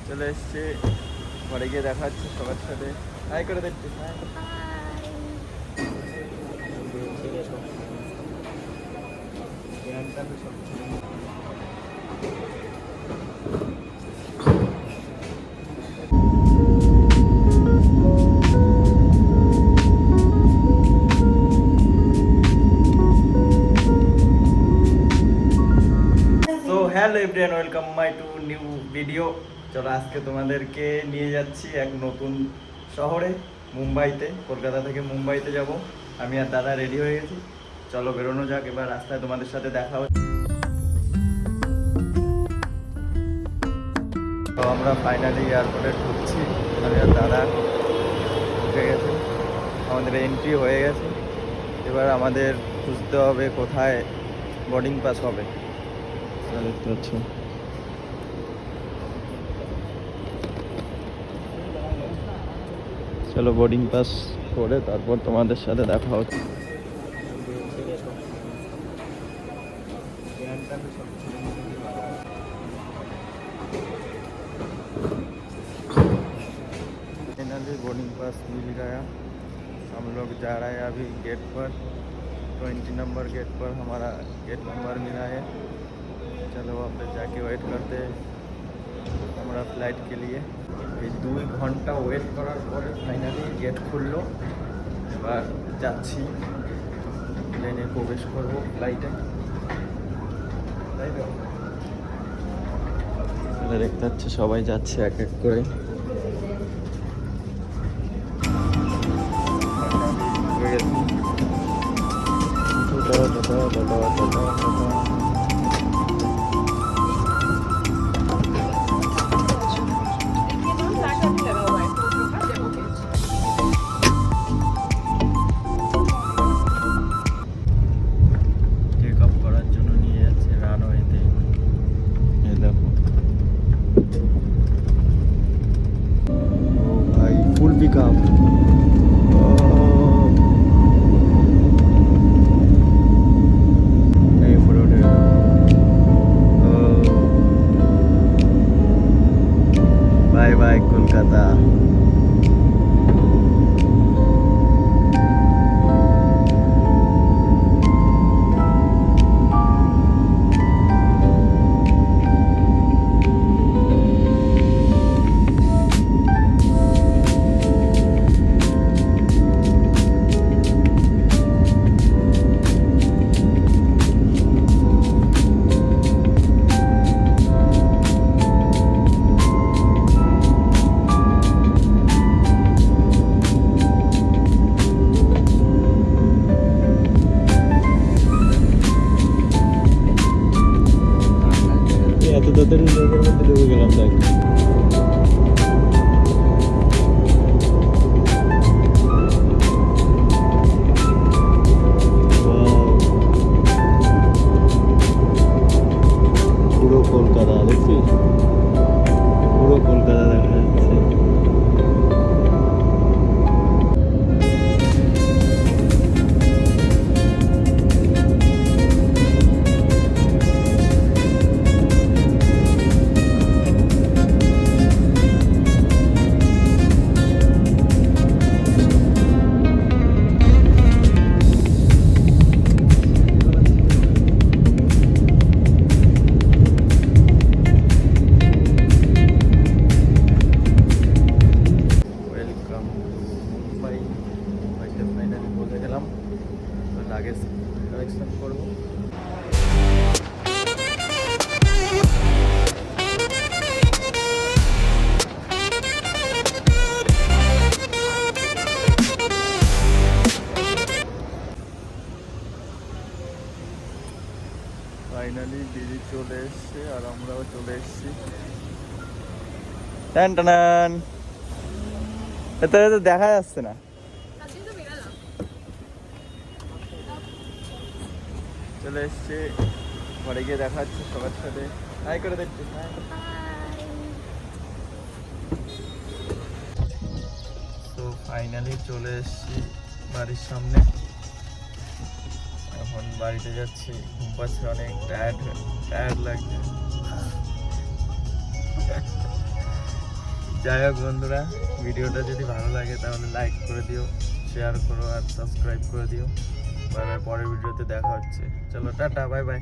চলে এসছে, ঘরে গিয়ে দেখা হচ্ছে সবার সাথে। হাই করে দেখছি। তো hello everyone, welcome my two new video. চলো আজকে তোমাদেরকে নিয়ে যাচ্ছি এক নতুন শহরে, মুম্বাইতে। কলকাতা থেকে মুম্বাইতে যাব। আমি আর দাদা রেডি হয়ে গেছি, চলো বেরোনো যাক। এবার রাস্তায় তোমাদের সাথে দেখা হচ্ছে। তো আমরা ফাইনালি এয়ারপোর্টে ঢুকছি। আমি আর দাদা ঢুকে গেছি, আমাদের এন্ট্রি হয়ে গেছে। এবার আমাদের খুঁজতে হবে কোথায় বোর্ডিং পাস হবে। দেখতে পাচ্ছি, চলো বোর্ডিং পাস করে তারপর তোমাদের সাথে দেখা হচ্ছে। फाइनली बोर्डिंग पास मिल गया। हम लोग जा रहे हैं अभी गेट पर। 20 नंबर गेट पर हमारा गेट नंबर मिला है। चलो वहाँ पे जाके वेट करते हैं हमारा फ्लाइट के लिए। 2 घंटा वेट करार परे फाइनली गेट खुललो। এবার যাচ্ছি, প্লেনে প্রবেশ করব, ফ্লাইটে। তাই তো দেখতে পাচ্ছি সবাই যাচ্ছে এক এক করে। Bye bye Kolkata. তাদের লোকের মধ্যে ঢুকে গেলাম। দেখ পুরো কলকাতা, দেখছিস পুরো কলকাতা দেখা যাচ্ছে। লাগেজ কালেকশন করবো। ফাইনালি দিদি চলে এসছে আর আমরাও চলে এসছি। টান টান, এত দেখা যাচ্ছে না। চলে এসছে, ঘরে গিয়ে দেখা হচ্ছে সবার সাথে। হাই করে দেখছি। তো ফাইনালি চলে এসছি বাড়ির সামনে। এখন বাড়িতে যাচ্ছি, ঘুম পাচ্ছে অনেক, টায়ার্ড লাগছে। যাই হোক বন্ধুরা, ভিডিওটা যদি ভালো লাগে তাহলে লাইক করে দিও, শেয়ার করো আর সাবস্ক্রাইব করে দিও। বাই বাই, পরের ভিডিওতে দেখা হচ্ছে। চলো টাটা, বাই বাই।